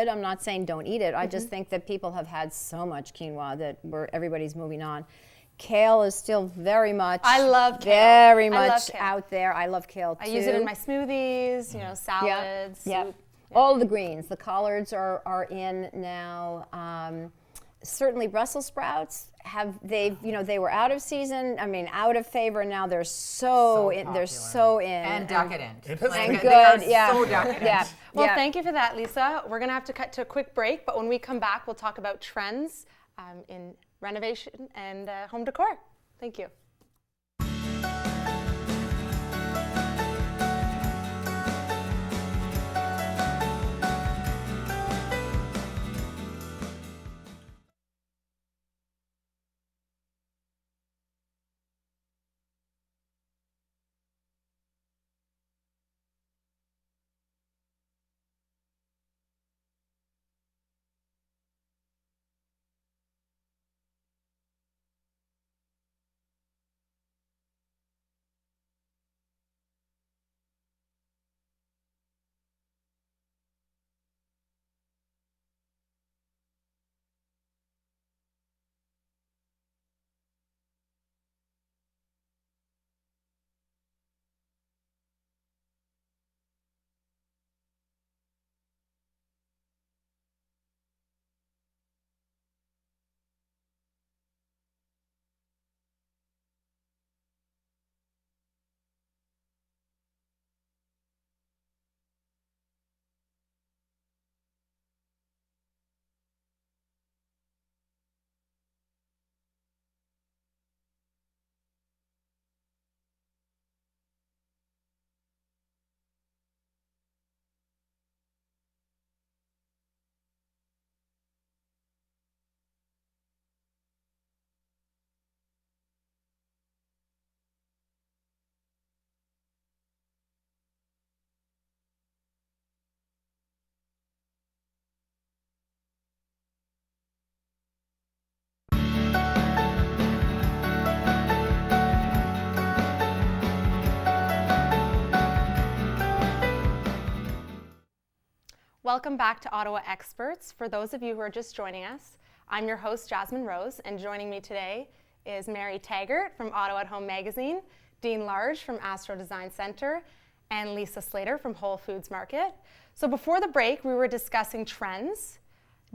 I'm not saying don't eat it. I just think that people have had so much quinoa that everybody's moving on. Kale is still very much very much out there. I love kale too. I use it in my smoothies, you know, salads, soup. All the greens. The collards are in now. Certainly Brussels sprouts they were out of season. I mean, out of favor. Now they're so in and decadent. And good. So decadent. Well, thank you for that, Lisa. We're gonna have to cut to a quick break, but when we come back, we'll talk about trends in renovation and home decor. Thank you. Welcome back to Ottawa Experts. For those of you who are just joining us, I'm your host, Jasmine Rose, and joining me today is Mary Taggart from Ottawa at Home Magazine, Dean Large from Astro Design Center, and Lisa Slater from Whole Foods Market. So before the break, we were discussing trends.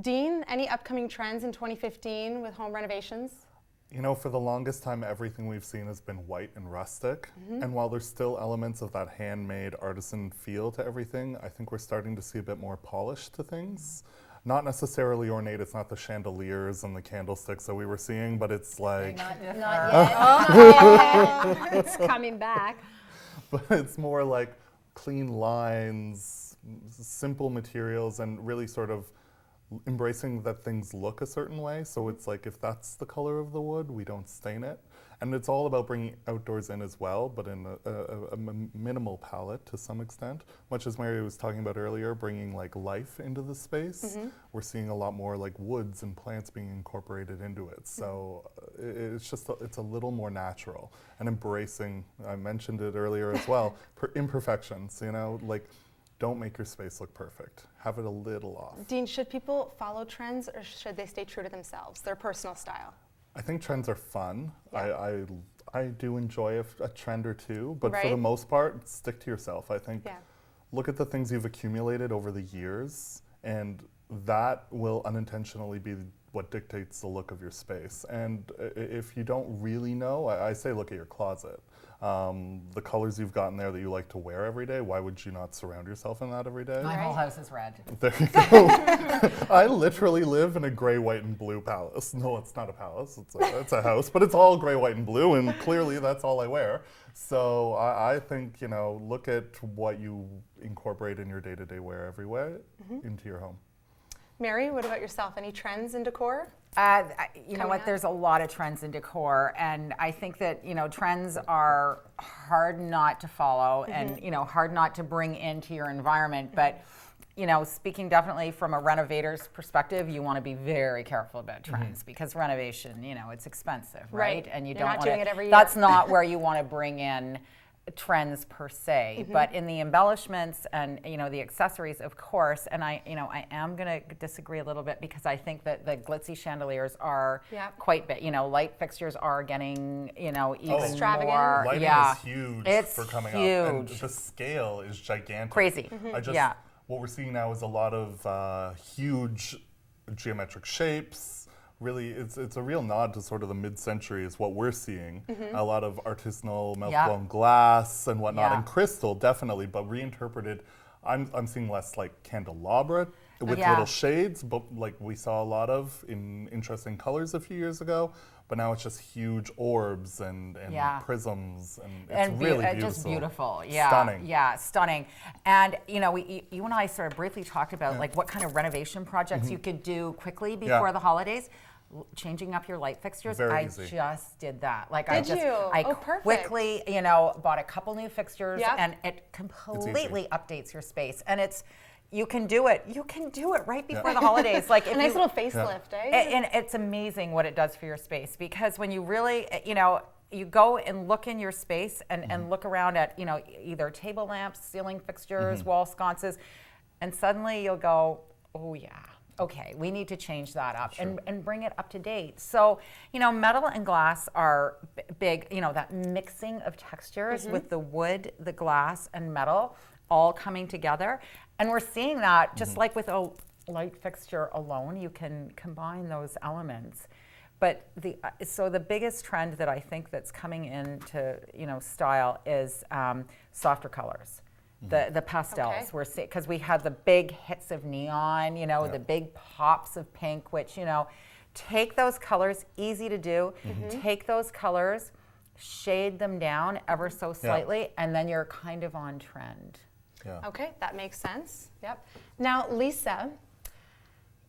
Dean, any upcoming trends in 2015 with home renovations? You know, for the longest time, everything we've seen has been white and rustic. And while there's still elements of that handmade artisan feel to everything, I think we're starting to see a bit more polish to things. Not necessarily ornate, it's not the chandeliers and the candlesticks that we were seeing, but it's like... Not yet. It's coming back. But it's more like clean lines, simple materials, and really sort of embracing that things look a certain way. So it's like, if that's the color of the wood, we don't stain it. And it's all about bringing outdoors in as well, but in a minimal palette to some extent. Much as Mary was talking about earlier, bringing like life into the space. We're seeing a lot more like woods and plants being incorporated into it. So it's just, it's a little more natural and embracing, I mentioned it earlier as well, imperfections, you know, like, don't make your space look perfect. Have it a little off. Dean, should people follow trends or should they stay true to themselves, their personal style? I think trends are fun. Yeah. I do enjoy a trend or two, but for the most part, stick to yourself. I think look at the things you've accumulated over the years, and that will unintentionally be what dictates the look of your space. And if you don't really know, I say look at your closet. The colors you've got in there that you like to wear every day, why would you not surround yourself in that every day? My whole house is red. There you go. I literally live in a gray, white, and blue palace. No, it's not a palace, it's a house, but it's all gray, white, and blue, and clearly that's all I wear. So I think, you know, look at what you incorporate in your day-to-day wear everywhere into your home. Mary, what about yourself? Any trends in decor? You know what, there's a lot of trends in decor, and I think that, you know, trends are hard not to follow and, you know, hard not to bring into your environment, but, you know, speaking definitely from a renovator's perspective, you want to be very careful about trends because renovation, you know, it's expensive, right? And you You're don't not want doing it every year. That's not where you want to bring in trends per se, but in the embellishments and the accessories, of course. And I am going to disagree a little bit because I think that the glitzy chandeliers are quite big. Light fixtures are getting even extravagant. more. Lighting is huge for coming up, and the scale is gigantic. Crazy. What we're seeing now is a lot of huge geometric shapes. Really, it's a real nod to sort of the mid-century is what we're seeing. A lot of artisanal mouth-blown glass and whatnot, and crystal definitely, but reinterpreted. I'm seeing less like candelabra with little shades, but like we saw a lot of in interesting colors a few years ago. But now it's just huge orbs and prisms, and it's really beautiful. Just beautiful, stunning. Yeah, stunning. And you and I sort of briefly talked about like what kind of renovation projects you could do quickly before the holidays. Changing up your light fixtures. Very easy. Just did that. Like Perfect. I quickly, bought a couple new fixtures, and it It's completely updates your space. And you can do it. You can do it right before the holidays. Like a nice little facelift, eh? And it's amazing what it does for your space, because when you really, you go and look in your space and look around at, either table lamps, ceiling fixtures, wall sconces, and suddenly you'll go, oh yeah. Okay, we need to change that up and bring it up to date. So, metal and glass are big, that mixing of textures with the wood, the glass, and metal all coming together. And we're seeing that just like with a light fixture alone, you can combine those elements. But the biggest trend that I think that's coming into, style is softer colors. The pastels, we're seeing, because we had the big hits of neon, the big pops of pink, which, take those colors, easy to do, take those colors, shade them down ever so slightly, and then you're kind of on trend. Yeah. Okay, that makes sense. Yep. Now, Lisa,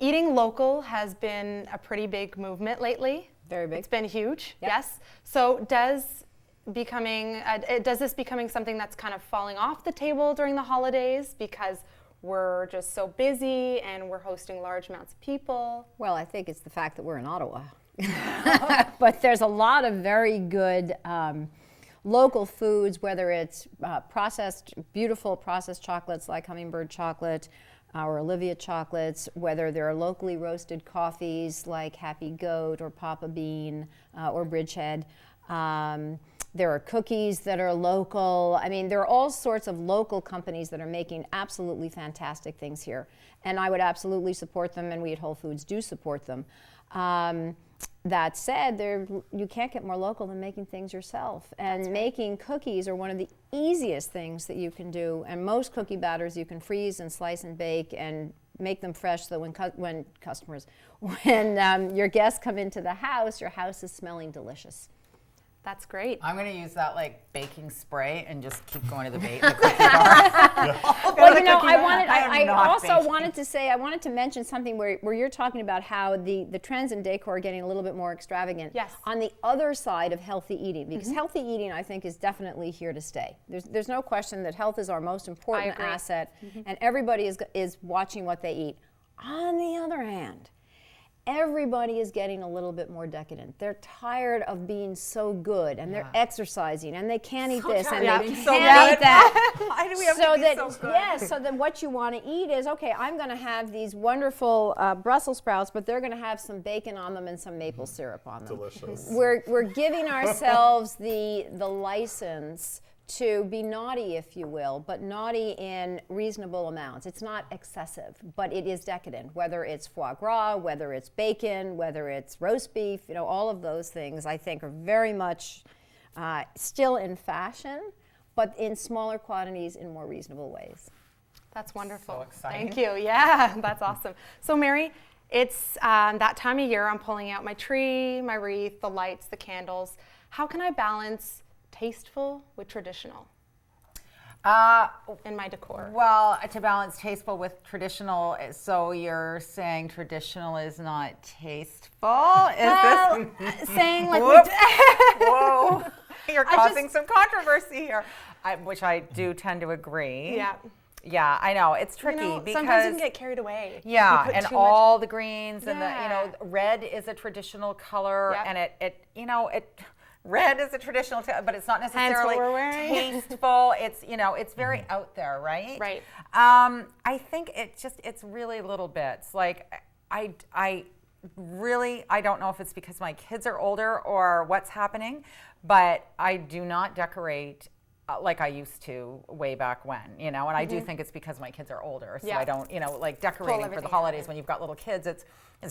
eating local has been a pretty big movement lately. Very big. It's been huge, yes. So does this becoming something that's kind of falling off the table during the holidays because we're just so busy and we're hosting large amounts of people? Well, I think it's the fact that we're in Ottawa. But there's a lot of very good local foods, whether it's beautiful processed chocolates like Hummingbird chocolate or Olivia chocolates, whether they're locally roasted coffees like Happy Goat or Papa Bean or Bridgehead. There are cookies that are local. I mean, there are all sorts of local companies that are making absolutely fantastic things here. And I would absolutely support them, and we at Whole Foods do support them. That said, you can't get more local than making things yourself. And making cookies are one of the easiest things that you can do. And most cookie batters you can freeze and slice and bake and make them fresh so when your guests come into the house, your house is smelling delicious. That's great. I'm going to use that like baking spray and just keep going to the cookie bar. Well, I wanted to mention something where you're talking about how the trends in decor are getting a little bit more extravagant. Yes. On the other side of healthy eating, because healthy eating, I think, is definitely here to stay. There's no question that health is our most important asset, and everybody is watching what they eat. On the other hand, everybody is getting a little bit more decadent. They're tired of being so good, and they're exercising, and they can't eat this, and they can't eat that. Why do we have to be so good? Yes, so then what you want to eat is, okay, I'm going to have these wonderful Brussels sprouts, but they're going to have some bacon on them and some maple syrup on them. Delicious. We're giving ourselves the license to be naughty, if you will, but naughty in reasonable amounts. It's not excessive, but it is decadent, whether it's foie gras, whether it's bacon, whether it's roast beef, all of those things I think are very much still in fashion, but in smaller quantities in more reasonable ways. That's wonderful. So exciting. Thank you. Yeah, that's awesome. So Mary, it's that time of year. I'm pulling out my tree, my wreath, the lights, the candles. How can I balance tasteful with traditional in my decor? Well, to balance tasteful with traditional, so you're saying traditional is not tasteful? Saying like whoa, you're causing some controversy here, which I do tend to agree. Yeah. Yeah, I know, it's tricky because sometimes you can get carried away. Yeah, and all the greens and the red is a traditional color, and it red is a traditional, but it's not necessarily we're wearing. tasteful. It's, it's very out there, right? Right. I think it's really little bits. Like, I don't know if it's because my kids are older or what's happening, but I do not decorate like I used to way back when, and I do think it's because my kids are older, so I don't, like decorating for the holidays when you've got little kids, it's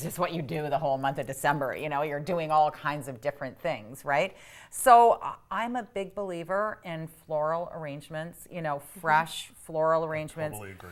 just what you do the whole month of December, you're doing all kinds of different things, right? So I'm a big believer in floral arrangements, fresh floral arrangements. Totally agree.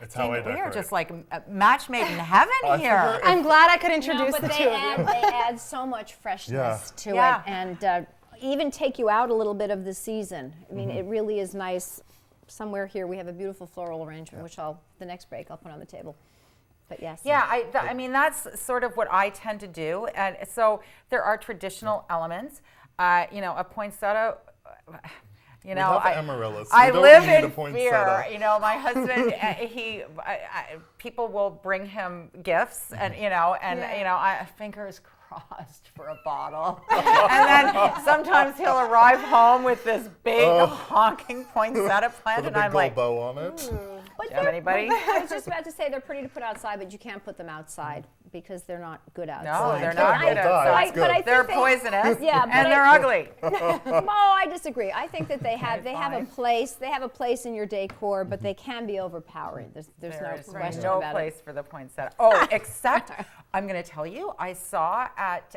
It's how I decorate. We are just like a match made in heaven here. I'm glad I could introduce but the two of you. they add so much freshness to it, and even take you out a little bit of the season. I mean, it really is nice. Somewhere here we have a beautiful floral arrangement, which the next break I'll put on the table. But yes. Yeah, I mean, that's sort of what I tend to do. And so there are traditional elements. A poinsettia, We have amaryllis. I We don't live need a in poinsettia. fear. My husband, people will bring him gifts, and fingers crossed for a bottle. And then sometimes he'll arrive home with this big honking poinsettia plant, With a and big I'm gold like, bow on it. do you have anybody? I was just about to say they're pretty to put outside, but you can't put them outside because they're not good outside. No, they're But not I- good but outside. I- It's but I think They're they- poisonous, Yeah, but and they're I- ugly. Oh, I disagree. I think that they have a fine. place. They have a place in your decor, but they can be overpowering. There's There is no question no about place for the poinsettia. Oh, except I'm going to tell you, I saw at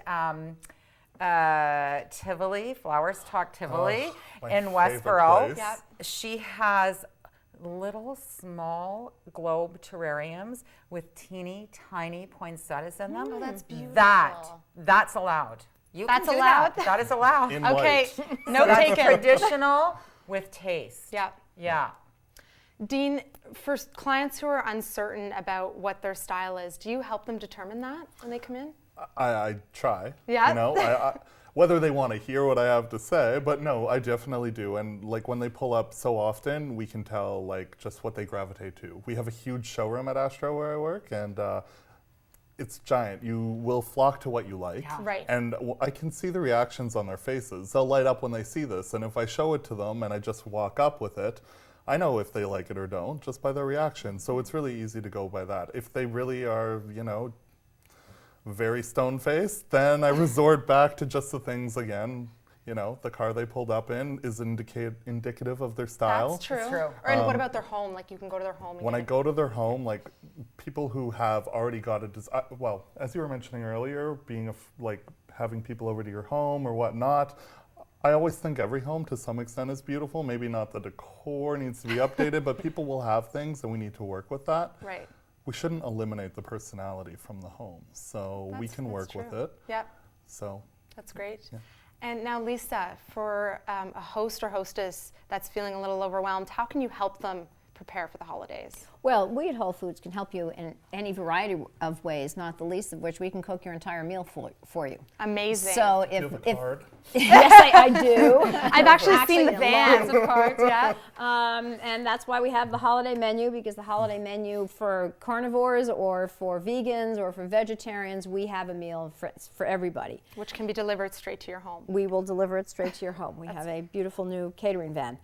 Tivoli, Flowers Talk Tivoli my in favorite Westboro. place. Yep. She has little small globe terrariums with teeny tiny poinsettias in them. Oh, that's beautiful. That's allowed. You That's can do allowed? That is allowed. In Okay, white. note That's taken. traditional with taste. Yeah. Yeah. Dean, for clients who are uncertain about what their style is, do you help them determine that when they come in? I try. Yeah. I, whether they want to hear what I have to say, but no, I definitely do. And like when they pull up so often, we can tell like just what they gravitate to. We have a huge showroom at Astro where I work, and it's giant. You will flock to what you like. Yeah. Right. And I can see the reactions on their faces. They'll light up when they see this. And if I show it to them and I just walk up with it, I know if they like it or don't just by their reaction. So it's really easy to go by that. If they really are, very stone-faced, then I resort back to just the things again. The car they pulled up in is indicative of their style. That's true. That's true. And what about their home? Like you can go to their home. And When I get go to their home, like people who have already got well, as you were mentioning earlier, being like having people over to your home or whatnot, I always think every home to some extent is beautiful. Maybe not the decor needs to be updated, but people will have things and we need to work with that. Right. We shouldn't eliminate the personality from the home, so we can work with it. Yep. So That's great. And now, Lisa, for a host or hostess that's feeling a little overwhelmed, how can you help them prepare for the holidays? Well, we at Whole Foods can help you in any variety of ways, not the least of which we can cook your entire meal for you. Amazing. So do you have a card? yes, I do. I've actually seen the van. Lots of cards, yeah. And that's why we have the holiday menu, because the holiday menu for carnivores or for vegans or for vegetarians, we have a meal for everybody. Which can be delivered straight to your home. We will deliver it straight to your home. We have a beautiful new catering van.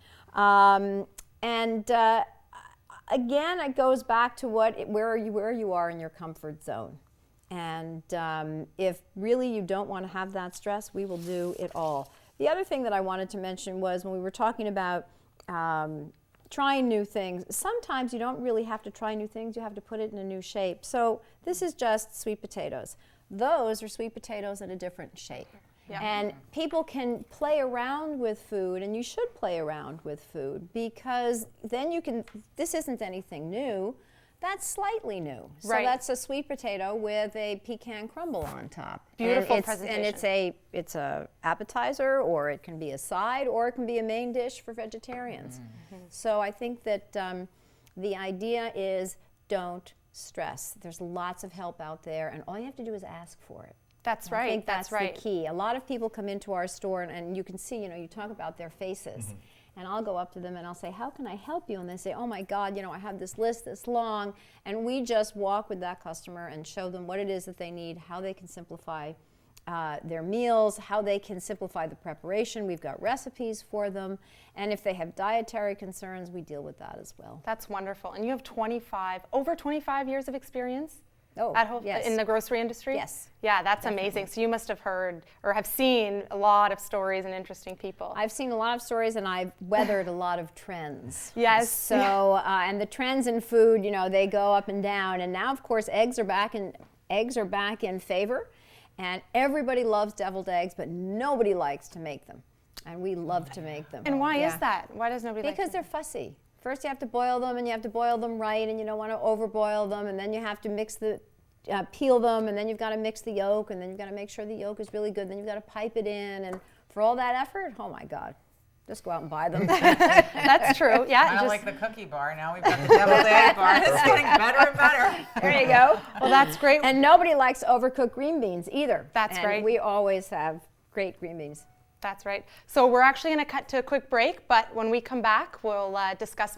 Again, it goes back to where you are in your comfort zone. And if really you don't want to have that stress, we will do it all. The other thing that I wanted to mention was when we were talking about trying new things, sometimes you don't really have to try new things, you have to put it in a new shape. So this is just sweet potatoes. Those are sweet potatoes in a different shape. Yeah. And people can play around with food, and you should play around with food, because then this isn't anything new, that's slightly new. Right. So that's a sweet potato with a pecan crumble on top. Beautiful and presentation. it's a appetizer, or it can be a side, or it can be a main dish for vegetarians. So I think that the idea is don't stress. There's lots of help out there, and all you have to do is ask for it. That's I right. think that's right. the key. A lot of people come into our store and you can see, you talk about their faces. And I'll go up to them and I'll say, how can I help you? And they say, oh my God, I have this list this long. And we just walk with that customer and show them what it is that they need, how they can simplify their meals, how they can simplify the preparation. We've got recipes for them. And if they have dietary concerns, we deal with that as well. That's wonderful. And you have over 25 years of experience at home yes. in the grocery industry? Yes. Yeah, that's amazing. So you must have heard or have seen a lot of stories and interesting people. I've seen a lot of stories, and I've weathered a lot of trends. Yes. So, and the trends in food, they go up and down. And now, of course, eggs are back in favor. And everybody loves deviled eggs, but nobody likes to make them. And we love to make them. And why is that? Why does nobody like them? Because they're fussy. First you have to boil them, and you have to boil them right, and you don't want to overboil them, and then you have to peel them, and then you've got to mix the yolk, and then you've got to make sure the yolk is really good, and then you've got to pipe it in, and for all that effort, oh my God, just go out and buy them. That's true, yeah. Kind of like the cookie bar. Now we've got the deviled egg bar. It's getting better and better. There you go. Well, that's great. And nobody likes overcooked green beans either. That's and right. We always have great green beans. That's right. So we're actually going to cut to a quick break, but when we come back, we'll discuss